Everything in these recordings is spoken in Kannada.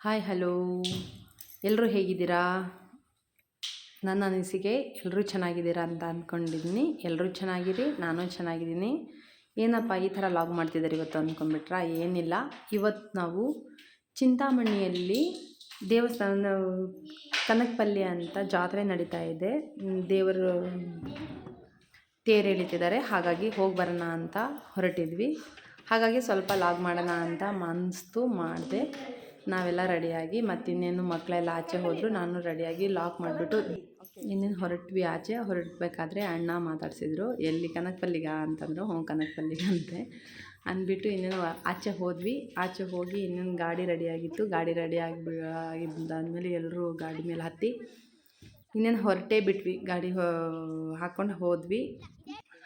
ಹಾಯ್ ಹಲೋ ಎಲ್ಲರೂ ಹೇಗಿದ್ದೀರಾ? ನನ್ನ ಅನಿಸಿಕೆ ಎಲ್ಲರೂ ಚೆನ್ನಾಗಿದ್ದೀರಾ ಅಂತ ಅಂದ್ಕೊಂಡಿದ್ದೀನಿ. ಎಲ್ಲರೂ ಚೆನ್ನಾಗಿರಿ, ನಾನು ಚೆನ್ನಾಗಿದ್ದೀನಿ. ಏನಪ್ಪ ಈ ಥರ ಲಾಗ್ ಮಾಡ್ತಿದ್ದಾರೆ ಇವತ್ತು ಅಂದ್ಕೊಂಡ್ಬಿಟ್ರಾ? ಏನಿಲ್ಲ, ಇವತ್ತು ನಾವು ಚಿಂತಾಮಣಿಯಲ್ಲಿ ದೇವಸ್ಥಾನ ಕನಕಪಲ್ಲಿ ಅಂತ ಜಾತ್ರೆ ನಡೀತಾ ಇದೆ. ದೇವರು ತೇರು ಎಳಿತಿದ್ದಾರೆ, ಹಾಗಾಗಿ ಹೋಗಿ ಬರೋಣ ಅಂತ ಹೊರಟಿದ್ವಿ. ಹಾಗಾಗಿ ಸ್ವಲ್ಪ ಲಾಗ್ ಮಾಡೋಣ ಅಂತ ಮನಸ್ತು ಮಾಡಿದೆ. ನಾವೆಲ್ಲ ರೆಡಿಯಾಗಿ ಇನ್ನೇನು ಮಕ್ಕಳೆಲ್ಲ ಆಚೆ ಹೋದರು. ನಾನು ರೆಡಿಯಾಗಿ ಲಾಕ್ ಮಾಡಿಬಿಟ್ಟು ಇನ್ನೇನು ಹೊರಟ್ವಿ. ಆಚೆ ಹೊರಡಬೇಕಾದ್ರೆ ಅಣ್ಣ ಮಾತಾಡ್ಸಿದ್ರು, ಎಲ್ಲಿ ಕನಕಪಲ್ಲಿಗ ಅಂತಂದರು. ಕನಕಪಲ್ಲಿಗೆ ಅಂತೆ ಅಂದ್ಬಿಟ್ಟು ಇನ್ನೇನು ಆಚೆ ಹೋದ್ವಿ. ಆಚೆ ಹೋಗಿ ಇನ್ನೇನು ಗಾಡಿ ರೆಡಿಯಾಗಿತ್ತು. ಗಾಡಿ ಆಗಿದ್ದಾದಮೇಲೆ ಎಲ್ಲರೂ ಗಾಡಿ ಮೇಲೆ ಹತ್ತಿ ಇನ್ನೇನು ಹೊರಟೇ ಬಿಟ್ವಿ. ಗಾಡಿ ಹಾಕ್ಕೊಂಡು ಹೋದ್ವಿ.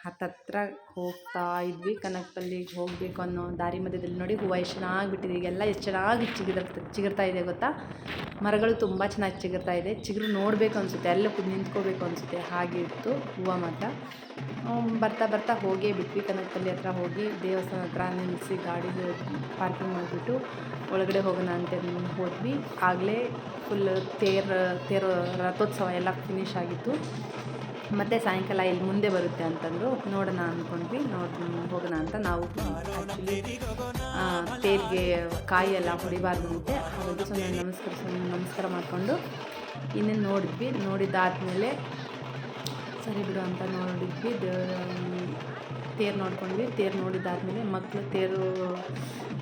ಹತ್ತತ್ರ ಹೋಗ್ತಾ ಇದ್ವಿ. ಕನಕಪಲ್ಲಿಗೆ ಹೋಗಬೇಕು ಅನ್ನೋ ದಾರಿ ಮಧ್ಯದಲ್ಲಿ ನೋಡಿ ಹೂವು ಎಷ್ಟು ಚೆನ್ನಾಗಿ ಬಿಟ್ಟಿದೆ. ಈಗೆಲ್ಲ ಎಷ್ಟು ಚೆನ್ನಾಗಿ ಚಿಗುರ್ತಾ ಇದೆ ಗೊತ್ತಾ. ಮರಗಳು ತುಂಬ ಚೆನ್ನಾಗಿ ಚಿಗುರ್ತಾ ಇದೆ. ಚಿಗುರು ನೋಡಬೇಕು ಅನಿಸುತ್ತೆ, ಎಲ್ಲ ನಿಂತ್ಕೋಬೇಕು ಅನಿಸುತ್ತೆ, ಹಾಗೆ ಇತ್ತು ಹೂವು ಮಾತ್ರ. ಬರ್ತಾ ಬರ್ತಾ ಹೋಗೇ ಬಿಟ್ವಿ. ಕನಕಪಲ್ಲಿ ಹತ್ರ ಹೋಗಿ ದೇವಸ್ಥಾನ ಹತ್ರ ನಿಲ್ಲಿಸಿ ಗಾಡಿ ಪಾರ್ಕಿಂಗ್ ಮಾಡಿಬಿಟ್ಟು ಒಳಗಡೆ ಹೋಗೋಣ ಅಂತ ಹೋದ್ವಿ. ಆಗಲೇ ಫುಲ್ ತೇರು ರಥೋತ್ಸವ ಎಲ್ಲ ಫಿನಿಶ್ ಆಗಿತ್ತು. ಮತ್ತು ಸಾಯಂಕಾಲ ಇಲ್ಲಿ ಮುಂದೆ ಬರುತ್ತೆ ಅಂತಂದರು. ನೋಡೋಣ ಅಂದ್ಕೊಂಡ್ವಿ. ಹೋಗೋಣ ಅಂತ ನಾವು ಆ್ಯಕ್ಚುಲಿ ತೇರಿಗೆ ಕಾಯಿ ಎಲ್ಲ ಹೊಡಿಬಾರ್ದಂತೆ, ಹಾಗಾಗಿ ನಮಸ್ಕಾರ ಮಾಡಿಕೊಂಡು ಇನ್ನೇನು ನೋಡಿದ್ದಾದಮೇಲೆ ಸರಿ ಬಿಡು ಅಂತ ನೋಡಿದ್ವಿ. ತೇರು ನೋಡ್ಕೊಂಡ್ವಿ. ತೇರು ನೋಡಿದ್ದಾದಮೇಲೆ ಮಕ್ಕಳು ತೇರು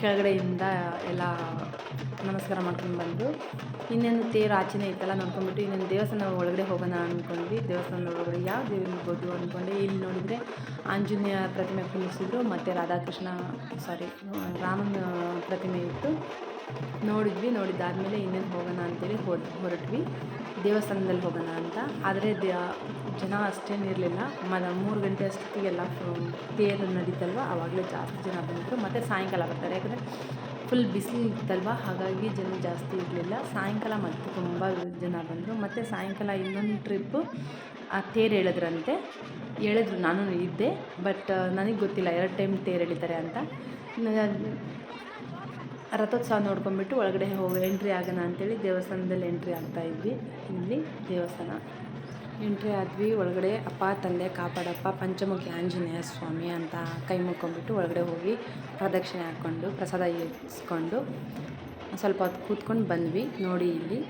ಕೆಳಗಡೆಯಿಂದ ಎಲ್ಲ ನಮಸ್ಕಾರ ಮಾಡ್ಕೊಂಡು ಬಂದು ಇನ್ನೇನು ತೇರು ಆಚೆನೇ ಇತ್ತಲ್ಲ ನೋಡ್ಕೊಂಡ್ಬಿಟ್ಟು ಇನ್ನೇನು ದೇವಸ್ಥಾನ ಒಳಗಡೆ ಹೋಗೋಣ ಅಂದ್ಕೊಂಡ್ವಿ. ದೇವಸ್ಥಾನದ ಒಳಗಡೆ ಯಾವ ದೇವರು ಇರ್ಬೋದು ಅಂದ್ಕೊಂಡೆ. ಇಲ್ಲಿ ನೋಡಿದರೆ ಆಂಜನೇಯ ಪ್ರತಿಮೆ ಕುಣಿಸಿದ್ರು, ಮತ್ತು ರಾಮನ ಪ್ರತಿಮೆ ಇತ್ತು. ನೋಡಿದ್ದಾದಮೇಲೆ ಇನ್ನೇನು ಹೋಗೋಣ ಅಂತೇಳಿ ಹೊರಟ್ವಿ. ದೇವಸ್ಥಾನದಲ್ಲಿ ಹೋಗೋಣ ಅಂತ. ಆದರೆ ಜನ ಅಷ್ಟೇನಿರಲಿಲ್ಲ. 3 ಗಂಟೆ ಅಷ್ಟೊತ್ತಿಗೆಲ್ಲ ತೇರು ನಡೀತಲ್ವ, ಆವಾಗಲೇ ಜಾಸ್ತಿ ಜನ ಬಂದಿದ್ರು. ಮತ್ತು ಸಾಯಂಕಾಲ ಬರ್ತಾರೆ, ಯಾಕಂದರೆ ಫುಲ್ ಬಿಸಿಲು ಇತ್ತಲ್ವ, ಹಾಗಾಗಿ ಜನ ಜಾಸ್ತಿ ಇರಲಿಲ್ಲ. ಸಾಯಂಕಾಲ ಮತ್ತೆ ತುಂಬ ಜನ ಬಂದರು. ಮತ್ತು ಸಾಯಂಕಾಲ ಇನ್ನೊಂದು ಟ್ರಿಪ್ಪು ತೇರು ಎಳೆದ್ರು. ನಾನು ಇದ್ದೆ, ಬಟ್ ನನಗೆ ಗೊತ್ತಿಲ್ಲ 2 ಟೈಮ್ ತೇರು ಎಳಿತಾರೆ ಅಂತ. ರಥೋತ್ಸವ ನೋಡ್ಕೊಂಡ್ಬಿಟ್ಟು ಒಳಗಡೆ ಎಂಟ್ರಿ ಆಗೋಣ ಅಂತೇಳಿ ದೇವಸ್ಥಾನದಲ್ಲಿ ಎಂಟ್ರಿ ಆಗ್ತಾಯಿದ್ವಿ. ಇಲ್ಲಿ ದೇವಸ್ಥಾನ ಎಂಟ್ರಿ ಆದ್ವಿ. ಒಳಗಡೆ ಅಪ್ಪ ತಂದೆ ಕಾಪಾಡಪ್ಪ ಪಂಚಮುಖಿ ಆಂಜನೇಯ ಸ್ವಾಮಿ ಅಂತ ಕೈ ಮುಕ್ಕೊಂಡ್ಬಿಟ್ಟು ಒಳಗಡೆ ಹೋಗಿ ಪ್ರದಕ್ಷಿಣೆ ಹಾಕ್ಕೊಂಡು ಪ್ರಸಾದ ಇಸ್ಕೊಂಡು ಸ್ವಲ್ಪ ಹೊತ್ತು ಕೂತ್ಕೊಂಡು ಬಂದ್ವಿ. ನೋಡಿ ಇಲ್ಲಿ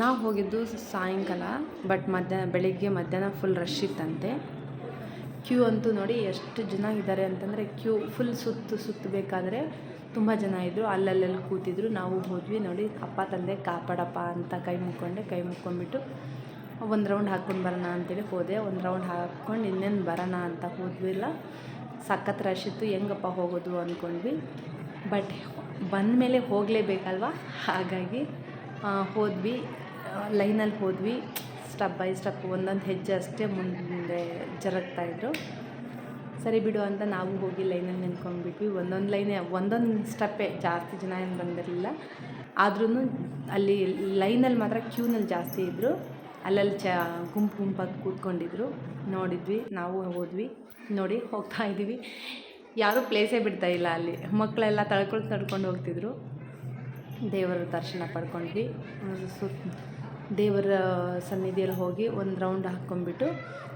ನಾವು ಹೋಗಿದ್ದು ಸಾಯಂಕಾಲ, ಬಟ್ ಬೆಳಿಗ್ಗೆ ಮಧ್ಯಾಹ್ನ ಫುಲ್ ರಶ್ ಇತ್ತಂತೆ. ಕ್ಯೂ ಅಂತೂ ನೋಡಿ ಎಷ್ಟು ಜನ ಇದ್ದಾರೆ ಅಂತಂದರೆ, ಕ್ಯೂ ಫುಲ್ ಸುತ್ತಬೇಕಾದ್ರೆ ತುಂಬ ಜನ ಇದ್ದರು. ಅಲ್ಲಲ್ಲೆಲ್ಲ ಕೂತಿದ್ರು. ನಾವು ಹೋದ್ವಿ. ನೋಡಿ ಅಪ್ಪ ತಂದೆ ಕಾಪಾಡಪ್ಪ ಅಂತ ಕೈ ಮುಕ್ಕೊಂಡ್ಬಿಟ್ಟು ಒಂದು ರೌಂಡ್ ಹಾಕ್ಕೊಂಡು ಬರೋಣ ಅಂತೇಳಿ ಹೋದೆ. ಒಂದು ರೌಂಡ್ ಹಾಕ್ಕೊಂಡು ಇನ್ನೇನು ಬರೋಣ ಅಂತ ಹೋದ್ವಿಲ್ಲ. ಸಖತ್ ರಶ್ ಇತ್ತು. ಹೆಂಗಪ್ಪ ಹೋಗೋದು ಅಂದ್ಕೊಂಡ್ವಿ, ಬಟ್ ಬಂದಮೇಲೆ ಹೋಗಲೇಬೇಕಲ್ವ, ಹಾಗಾಗಿ ಹೋದ್ವಿ. ಲೈನಲ್ಲಿ ಹೋದ್ವಿ. ಸ್ಟೆಪ್ ಬೈ ಸ್ಟೆಪ್ ಒಂದೊಂದು ಹೆಜ್ಜೆ ಅಷ್ಟೇ ಮುಂದೆ ಜರುಗ್ತಾಯಿದ್ರು. ಸರಿ ಬಿಡು ಅಂತ ನಾವು ಹೋಗಿ ಲೈನಲ್ಲಿ ನಿಂತ್ಕೊಂಡ್ಬಿಟ್ವಿ. ಒಂದೊಂದು ಸ್ಟೆಪ್ಪೇ, ಜಾಸ್ತಿ ಜನ ಏನು ಬಂದಿರಲಿಲ್ಲ. ಆದ್ರೂ ಅಲ್ಲಿ ಲೈನಲ್ಲಿ ಮಾತ್ರ ಕ್ಯೂನಲ್ಲಿ ಜಾಸ್ತಿ ಇದ್ದರು. ಅಲ್ಲಲ್ಲಿ ಗುಂಪಾಗಿ ಕೂತ್ಕೊಂಡಿದ್ರು. ನೋಡಿದ್ವಿ, ನಾವು ಹೋದ್ವಿ. ನೋಡಿ ಹೋಗ್ತಾ ಇದ್ದೀವಿ. ಯಾರೂ ಪ್ಲೇಸೇ ಬಿಡ್ತಾಯಿಲ್ಲ ಅಲ್ಲಿ. ಮಕ್ಕಳೆಲ್ಲ ತಡ್ಕೊಂಡು ಹೋಗ್ತಿದ್ರು. ದೇವರ ದರ್ಶನ ಪಡ್ಕೊಂಡ್ವಿ. ದೇವರ ಸನ್ನಿಧಿಯಲ್ಲಿ ಹೋಗಿ ಒಂದು ರೌಂಡ್ ಹಾಕ್ಕೊಂಡ್ಬಿಟ್ಟು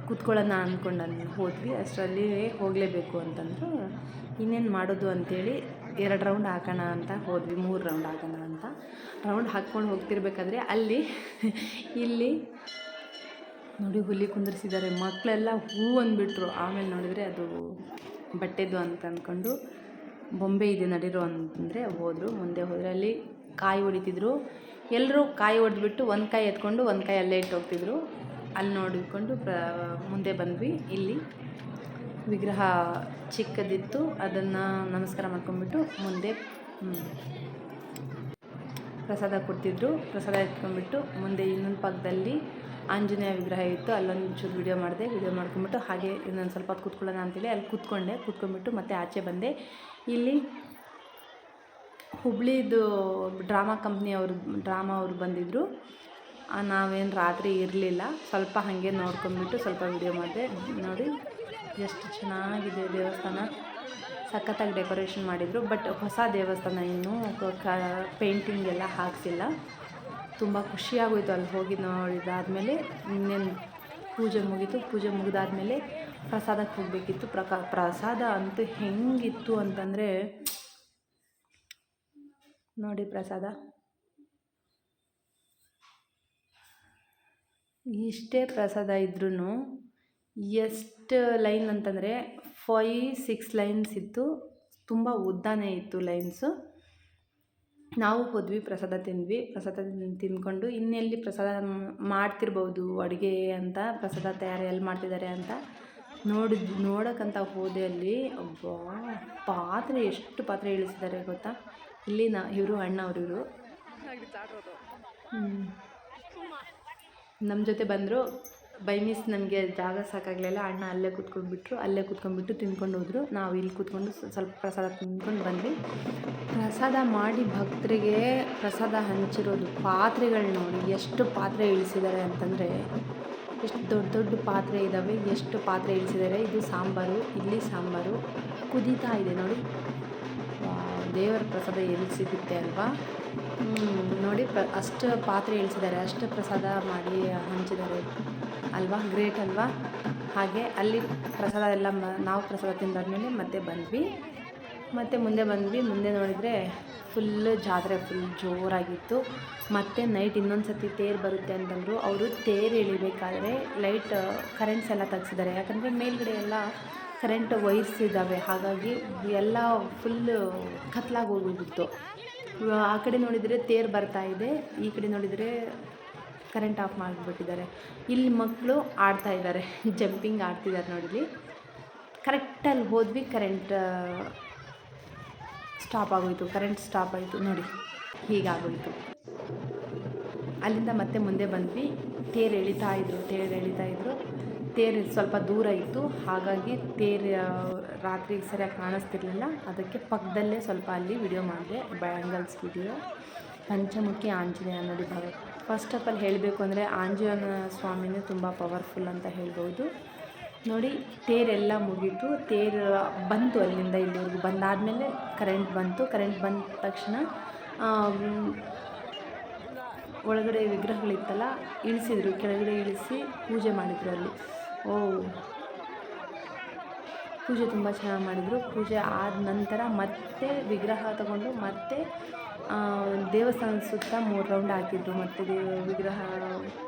ಕೂತ್ಕೊಳ್ಳೋಣ ಅಂದ್ಕೊಂಡು ಹೋದ್ವಿ. ಅಷ್ಟರಲ್ಲಿ ಹೋಗಲೇಬೇಕು ಅಂತಂದರು. ಇನ್ನೇನು ಮಾಡೋದು ಅಂಥೇಳಿ 2 ರೌಂಡ್ ಹಾಕೋಣ ಅಂತ ಹೋದ್ವಿ. 3 ರೌಂಡ್ ಹಾಕೋಣ ಅಂತ ರೌಂಡ್ ಹಾಕ್ಕೊಂಡು ಹೋಗ್ತಿರ್ಬೇಕಾದ್ರೆ ಇಲ್ಲಿ ನೋಡಿ ಹುಲಿ ಕುಂದಿರಿಸಿದ್ದಾರೆ. ಮಕ್ಕಳೆಲ್ಲ ಹೂ ಅಂದ್ಬಿಟ್ರು. ಆಮೇಲೆ ನೋಡಿದರೆ ಅದು ಬಟ್ಟೆದು ಅಂತ ಅಂದ್ಕೊಂಡು ಬೊಂಬೆ ಇದೆ ನಡೀರೋ ಅಂತಂದರೆ ಮುಂದೆ ಹೋದರೆ ಅಲ್ಲಿ ಕಾಯಿ ಹೊಡಿತಿದ್ರು. ಎಲ್ಲರೂ ಕಾಯಿ ಹೊಡೆದ್ಬಿಟ್ಟು ಒಂದು ಕಾಯಿ ಎತ್ಕೊಂಡು ಒಂದು ಕಾಯಿ ಅಲ್ಲೇ ಇಟ್ಟು ಹೋಗ್ತಿದ್ರು. ಅಲ್ಲಿ ನೋಡಿಕೊಂಡು ಮುಂದೆ ಬಂದ್ವಿ. ಇಲ್ಲಿ ವಿಗ್ರಹ ಚಿಕ್ಕದಿತ್ತು, ಅದನ್ನು ನಮಸ್ಕಾರ ಮಾಡ್ಕೊಂಡ್ಬಿಟ್ಟು ಮುಂದೆ ಪ್ರಸಾದ ಕೊಡ್ತಿದ್ರು. ಪ್ರಸಾದ ಎತ್ಕೊಂಡ್ಬಿಟ್ಟು ಮುಂದೆ ಇನ್ನೊಂದು ಪಕ್ಕದಲ್ಲಿ ಆಂಜನೇಯ ವಿಗ್ರಹ ಇತ್ತು. ಅಲ್ಲೊಂದು ಚೂರು ವಿಡಿಯೋ ಮಾಡ್ಕೊಂಡ್ಬಿಟ್ಟು ಹಾಗೆ ಇನ್ನೊಂದು ಸ್ವಲ್ಪ ಹೊತ್ತು ಕೂತ್ಕೊಳ್ಳೋಣ ಅಂತೇಳಿ ಅಲ್ಲಿ ಕೂತ್ಕೊಂಡ್ಬಿಟ್ಟು ಮತ್ತೆ ಆಚೆ ಬಂದೆ. ಇಲ್ಲಿ ಹುಬ್ಳಿದು ಡ್ರಾಮಾ ಅವರು ಬಂದಿದ್ದರು. ನಾವೇನು ರಾತ್ರಿ ಇರಲಿಲ್ಲ, ಸ್ವಲ್ಪ ಹಾಗೆ ನೋಡ್ಕೊಂಡ್ಬಿಟ್ಟು ಸ್ವಲ್ಪ ವಿಡಿಯೋ ಮಾಡಿದೆ. ನೋಡಿ ಎಷ್ಟು ಚೆನ್ನಾಗಿದೆ ದೇವಸ್ಥಾನ, ಸಖತ್ತಾಗಿ ಡೆಕೋರೇಷನ್ ಮಾಡಿದರು. ಬಟ್ ಹೊಸ ದೇವಸ್ಥಾನ ಇನ್ನೂ ಪೇಂಟಿಂಗ್ ಎಲ್ಲ ಹಾಕ್ಸಿಲ್ಲ. ತುಂಬ ಖುಷಿಯಾಗೋಯಿತು ಅಲ್ಲಿ ಹೋಗಿ ನೋಡಿದಾದಮೇಲೆ. ಇನ್ನೇನು ಪೂಜೆ ಮುಗೀತು. ಪೂಜೆ ಮುಗಿದಾದ್ಮೇಲೆ ಪ್ರಸಾದಕ್ಕೆ ಹೋಗಬೇಕಿತ್ತು. ಪ್ರಸಾದ ಅಂತೂ ಹೆಂಗಿತ್ತು ಅಂತಂದರೆ ನೋಡಿ, ಪ್ರಸಾದ ಇಷ್ಟೇ ಪ್ರಸಾದ ಇದ್ರೂ ಎಷ್ಟು ಲೈನ್ ಅಂತಂದರೆ 5-6 ಲೈನ್ಸ್ ಇತ್ತು. ತುಂಬ ಉದ್ದನೇ ಇತ್ತು ಲೈನ್ಸು. ನಾವು ಹೋದ್ವಿ, ಪ್ರಸಾದ ತಿಂದ್ವಿ. ಪ್ರಸಾದ ತಿಂದ್ಕೊಂಡು ಇನ್ನೆಲ್ಲಿ ಪ್ರಸಾದ ಮಾಡ್ತಿರ್ಬೋದು ಅಡುಗೆ ಅಂತ, ಪ್ರಸಾದ ತಯಾರಿ ಎಲ್ಲಿ ಮಾಡ್ತಿದ್ದಾರೆ ಅಂತ ನೋಡೋಕ್ಕಂತ ಹೋದೆ. ಅಲ್ಲಿ ಪಾತ್ರೆ ಎಷ್ಟು ಪಾತ್ರೆ ಇಳಿಸಿದ್ದಾರೆ ಗೊತ್ತಾ. ಇಲ್ಲಿ ಇವರು ಅಣ್ಣವ್ರು, ಇವರು ನಮ್ಮ ಜೊತೆ ಬಂದರು. ಬೈ ಮಿಸ್ ನನಗೆ ಜಾಗ ಸಾಕಾಗಲಿಲ್ಲ. ಅಣ್ಣ ಅಲ್ಲೇ ಕೂತ್ಕೊಂಡ್ಬಿಟ್ಟು ತಿಂದ್ಕೊಂಡು ಹೋದರು. ನಾವು ಇಲ್ಲಿ ಕೂತ್ಕೊಂಡು ಸ್ವಲ್ಪ ಪ್ರಸಾದ ತಿಂದ್ಕೊಂಡು ಬಂದ್ವಿ. ಪ್ರಸಾದ ಮಾಡಿ ಭಕ್ತರಿಗೆ ಪ್ರಸಾದ ಹಂಚಿರೋದು ಪಾತ್ರೆಗಳು ನೋಡಿ, ಎಷ್ಟು ಪಾತ್ರೆ ಇಳಿಸಿದ್ದಾರೆ ಅಂತಂದರೆ, ಎಷ್ಟು ದೊಡ್ಡ ದೊಡ್ಡ ಪಾತ್ರೆ ಇದ್ದಾವೆ, ಎಷ್ಟು ಪಾತ್ರೆ ಇಳಿಸಿದ್ದಾರೆ. ಇದು ಸಾಂಬಾರು, ಇಲ್ಲಿ ಸಾಂಬಾರು ಕುದೀತಾ ಇದೆ ನೋಡಿ. ದೇವರ ಪ್ರಸಾದ ಎಲ್ಲಿ ಸಿಗುತ್ತೆ ಅಲ್ವಾ. ನೋಡಿ, ಅಷ್ಟು ಪಾತ್ರೆ ಇಳಿಸಿದ್ದಾರೆ, ಅಷ್ಟು ಪ್ರಸಾದ ಮಾಡಿ ಹಂಚಿದ್ದಾರೆ ಅಲ್ವಾ, ಗ್ರೇಟ್ ಅಲ್ವಾ. ಹಾಗೆ ಅಲ್ಲಿ ಪ್ರಸಾದ ಎಲ್ಲ ನಾವು ಪ್ರಸಾದ ತಿಂದಾದ್ಮೇಲೆ ಮತ್ತೆ ಬಂದ್ವಿ. ಮುಂದೆ ನೋಡಿದರೆ ಫುಲ್ಲು ಜಾತ್ರೆ ಫುಲ್ ಜೋರಾಗಿತ್ತು. ಮತ್ತು ನೈಟ್ ಇನ್ನೊಂದು ಸರ್ತಿ ತೇರು ಬರುತ್ತೆ ಅಂತಂದರು. ಅವರು ತೇರು ಎಳಿಬೇಕಾದ್ರೆ ಲೈಟ್ ಕರೆಂಟ್ಸ್ ಎಲ್ಲ ತೆಗ್ಸಿದ್ದಾರೆ. ಯಾಕಂದರೆ ಮೇಲ್ಗಡೆ ಎಲ್ಲ ಕರೆಂಟ್ ವೈರ್ಸ್ ಇದ್ದಾವೆ. ಹಾಗಾಗಿ ಎಲ್ಲ ಫುಲ್ಲು ಕತ್ಲಾಗಿ ಹೋಗಿಬಿಟ್ಟು. ಆ ಕಡೆ ನೋಡಿದರೆ ತೇರು ಬರ್ತಾ ಇದೆ, ಈ ಕಡೆ ನೋಡಿದರೆ ಕರೆಂಟ್ ಆಫ್ ಮಾಡಿಬಿಟ್ಟಿದ್ದಾರೆ. ಇಲ್ಲಿ ಮಕ್ಕಳು ಆಡ್ತಾ ಇದ್ದಾರೆ, ಜಂಪಿಂಗ್ ಆಡ್ತಿದ್ದಾರೆ ನೋಡಿಲಿ. ಕರೆಕ್ಟಲ್ಲಿ ಹೋದ್ವಿ, ಕರೆಂಟ್ ಸ್ಟಾಪ್ ಆಯಿತು ನೋಡಿ, ಹೀಗಾಗೋಯಿತು. ಅಲ್ಲಿಂದ ಮತ್ತೆ ಮುಂದೆ ಬಂದ್ವಿ. ತೇರು ಎಳಿತಾ ಇದ್ರು. ತೇರು ಸ್ವಲ್ಪ ದೂರ ಇತ್ತು. ಹಾಗಾಗಿ ತೇರು ರಾತ್ರಿಗೆ ಸರಿಯಾಗಿ ಕಾಣಿಸ್ತಿರ್ಲಿಲ್ಲ. ಅದಕ್ಕೆ ಪಕ್ಕದಲ್ಲೇ ಸ್ವಲ್ಪ ಅಲ್ಲಿ ವಿಡಿಯೋ ಮಾಡಿದೆ, ಬ್ಯಾಂಗಲ್ಸ್ ವಿಡಿಯೋ. ಪಂಚಮುಖಿ ಆಂಜನೇಯ ನೋಡಿ. ಫಸ್ಟ್ ಆಫ್ ಆಲ್ ಹೇಳಬೇಕು ಅಂದರೆ ಆಂಜನೇಯ ಸ್ವಾಮಿನೇ ತುಂಬ ಪವರ್ಫುಲ್ ಅಂತ ಹೇಳ್ಬೋದು. ನೋಡಿ, ತೇರೆಲ್ಲ ಮುಗೀತು. ತೇರು ಬಂತು, ಅಲ್ಲಿಂದ ಇಲ್ಲಿವರೆಗೂ ಬಂದಾದಮೇಲೆ ಕರೆಂಟ್ ಬಂತು. ಕರೆಂಟ್ ಬಂದ ತಕ್ಷಣ ಒಳಗಡೆ ವಿಗ್ರಹಗಳಿತ್ತಲ್ಲ ಇಳಿಸಿದ್ರು, ಕೆಳಗಡೆ ಇಳಿಸಿ ಪೂಜೆ ಮಾಡಿದರು ಅಲ್ಲಿ. ಪೂಜೆ ತುಂಬ ಚೆನ್ನಾಗಿ ಮಾಡಿದರು. ಪೂಜೆ ಆದ ನಂತರ ಮತ್ತೆ ವಿಗ್ರಹ ತಗೊಂಡು ಮತ್ತೆ ದೇವಸ್ಥಾನದ ಸುತ್ತ 3 ರೌಂಡ್ ಹಾಕಿದ್ರು. ಮತ್ತು ವಿಗ್ರಹ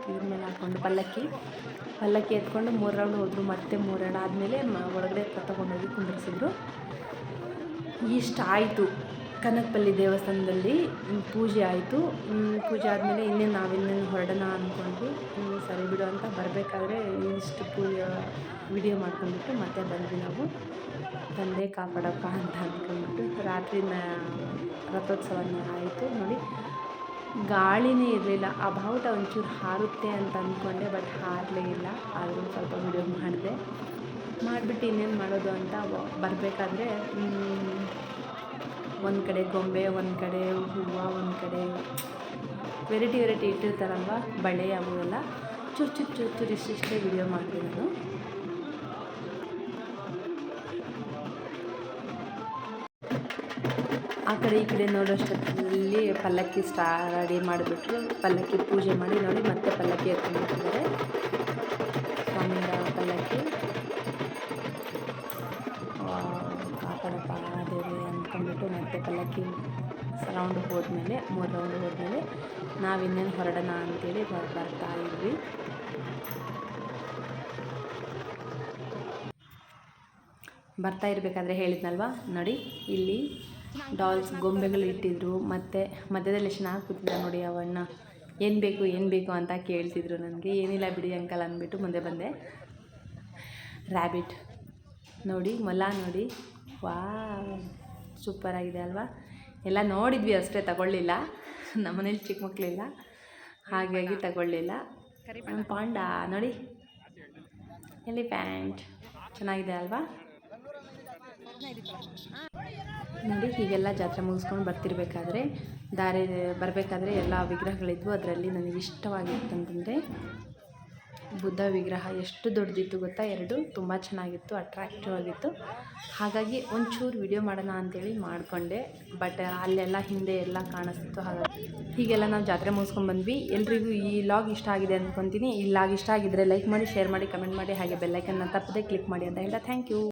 ಇದ್ರ ಮೇಲೆ ಹಾಕ್ಕೊಂಡು ಪಲ್ಲಕ್ಕಿ ಎತ್ಕೊಂಡು 3 ರೌಂಡ್ ಹೋದರು. ಮತ್ತೆ 3 ರೌಂಡ್ ಆದಮೇಲೆ ಒಳಗಡೆ ತಗೊಂಡೋಗಿ ಕುಂದಿರಿಸಿದ್ರು. ಇಷ್ಟ ಆಯಿತು. ಕನಕಪಲ್ಲಿ ದೇವಸ್ಥಾನದಲ್ಲಿ ಪೂಜೆ ಆಯಿತು. ಪೂಜೆ ಆದಮೇಲೆ ನಾವಿನ್ನೇನು ಹೊರಡೋಣ ಅಂದ್ಕೊಂಡ್ವಿ. ಸರಿ ಬಿಡು ಅಂತ ಬರಬೇಕಾದ್ರೆ ಇಷ್ಟು ವಿಡಿಯೋ ಮಾಡ್ಕೊಂಡ್ಬಿಟ್ಟು ಮತ್ತೆ ಬಂದ್ವಿ ನಾವು. ತಂದೆ ಕಾಪಾಡಪ್ಪ ಅಂತ ಅಂದ್ಕೊಂಡ್ಬಿಟ್ಟು ರಾತ್ರಿ ರಥೋತ್ಸವನ ಆಯಿತು ನೋಡಿ. ಗಾಳಿನೇ ಇರಲಿಲ್ಲ. ಆ ಬಾವುಟ ಒಂಚೂರು ಹಾರುತ್ತೆ ಅಂತ ಅಂದ್ಕೊಂಡೆ, ಬಟ್ ಹಾರಲೇ ಇಲ್ಲ. ಆದರೂ ಸ್ವಲ್ಪ ವಿಡಿಯೋ ಮಾಡಿಬಿಟ್ಟು ಇನ್ನೇನು ಮಾಡೋದು ಅಂತ ಬರಬೇಕಾದ್ರೆ ಒಂದು ಕಡೆ ಗೊಂಬೆ, ಒಂದು ಕಡೆ ಹೂವು, ಒಂದು ಕಡೆ ವೆರೈಟಿ ಇಟ್ಟಿರ್ತಾರಲ್ವ, ಬಳೆ, ಅವೆಲ್ಲ ಚೂರು ಇಷ್ಟೇ ವಿಡಿಯೋ ಮಾಡಿದೆ ನಾನು. ಆ ಕಡೆ ಈ ಕಡೆ ನೋಡೋಷ್ಟರಲ್ಲಿ ಪಲ್ಲಕ್ಕಿ ರೆಡಿ ಮಾಡಿಬಿಟ್ರು. ಪಲ್ಲಕ್ಕಿ ಪೂಜೆ ಮಾಡಿ ನೋಡಿ, ಮತ್ತೆ ಪಲ್ಲಕ್ಕಿ ಎತ್ಕೊಂಡ್ಬಿಟ್ಟಿದ್ದಾರೆ. ಸ್ವಾಮಿಯ ಪಲ್ಲಕ್ಕಿ ಕಾಪಾಡಪ್ಪ ದೇವಿ ಅಂದ್ಕೊಂಡ್ಬಿಟ್ಟು ಮತ್ತೆ ಪಲ್ಲಕ್ಕಿ ರೌಂಡ್ ಹೋದ್ಮೇಲೆ 3 ರೌಂಡ್ ಹೋದ್ಮೇಲೆ ನಾವಿನ್ನೇನು ಹೊರಡೋಣ ಅಂತೇಳಿ ಬರ್ತಾ ಇದ್ವಿ. ಬರ್ತಾ ಇರಬೇಕಾದ್ರೆ ಹೇಳಿದ್ನಲ್ವ ನೋಡಿ, ಇಲ್ಲಿ ಡಾಲ್ಸ್ ಗೊಂಬೆಗಳು ಇಟ್ಟಿದ್ರು. ಮತ್ತು ಮಧ್ಯದಲ್ಲಿ ಚೆನ್ನಾಗಿ ಕೂತಿದ್ದ ನೋಡಿ ಅವಣ್ಣ. ಏನು ಬೇಕು ಅಂತ ಕೇಳ್ತಿದ್ರು ನನಗೆ. ಏನಿಲ್ಲ ಬಿಡಿ ಅಂಕಲ್ ಅಂದ್ಬಿಟ್ಟು ಮುಂದೆ ಬಂದೆ. ರ್ಯಾಬಿಟ್ ನೋಡಿ, ಮೊಲ ನೋಡಿ, ಸೂಪರಾಗಿದೆ ಅಲ್ವಾ. ಎಲ್ಲ ನೋಡಿದ್ವಿ ಅಷ್ಟೇ, ತಗೊಳ್ಳಿಲ್ಲ. ನಮ್ಮನೇಲಿ ಚಿಕ್ಕ ಮಕ್ಕಳಿಲ್ಲ, ಹಾಗಾಗಿ ತಗೊಳ್ಳಿಲ್ಲ. ಪಾಂಡ ನೋಡಿ, ಎಲಿಫ್ಯಾಂಟ್ ಚೆನ್ನಾಗಿದೆ ಅಲ್ವಾ. ನೋಡಿ, ಹೀಗೆಲ್ಲ ಜಾತ್ರೆ ಮುಗಿಸ್ಕೊಂಡು ಬರ್ತಿರ್ಬೇಕಾದ್ರೆ ಬರಬೇಕಾದ್ರೆ ಎಲ್ಲ ವಿಗ್ರಹಗಳಿದ್ವು. ಅದರಲ್ಲಿ ನನಗೆ ಇಷ್ಟವಾಗಿತ್ತು ಅಂತಂದರೆ ಬುದ್ಧ ವಿಗ್ರಹ ಎಷ್ಟು ದೊಡ್ಡದಿತ್ತು ಗೊತ್ತಾ, ಎರಡು ತುಂಬ ಚೆನ್ನಾಗಿತ್ತು, ಅಟ್ರಾಕ್ಟಿವ್ ಆಗಿತ್ತು. ಹಾಗಾಗಿ ಒಂಚೂರು ವಿಡಿಯೋ ಮಾಡೋಣ ಅಂತೇಳಿ ಮಾಡಿಕೊಂಡೆ. ಬಟ್ ಅಲ್ಲೆಲ್ಲ ಹಿಂದೆ ಎಲ್ಲ ಕಾಣಿಸ್ತಿತ್ತು. ಹಾಗಾಗಿ ಹೀಗೆಲ್ಲ ನಾವು ಜಾತ್ರೆ ಮುಗಿಸ್ಕೊಂಡ್ಬಂದ್ವಿ. ಎಲ್ರಿಗೂ ಈ ಲಾಗ್ ಇಷ್ಟ ಆಗಿದೆ ಅಂದ್ಕೊತೀನಿ. ಈ ಲಾಗ್ ಇಷ್ಟ ಆಗಿದ್ದರೆ ಲೈಕ್ ಮಾಡಿ, ಶೇರ್ ಮಾಡಿ, ಕಮೆಂಟ್ ಮಾಡಿ, ಹಾಗೆ ಬೆಲ್ಲೈಕನ್ನ ತಪ್ಪದೆ ಕ್ಲಿಕ್ ಮಾಡಿ ಅಂತ ಹೇಳ್ತಾ ಥ್ಯಾಂಕ್ ಯು.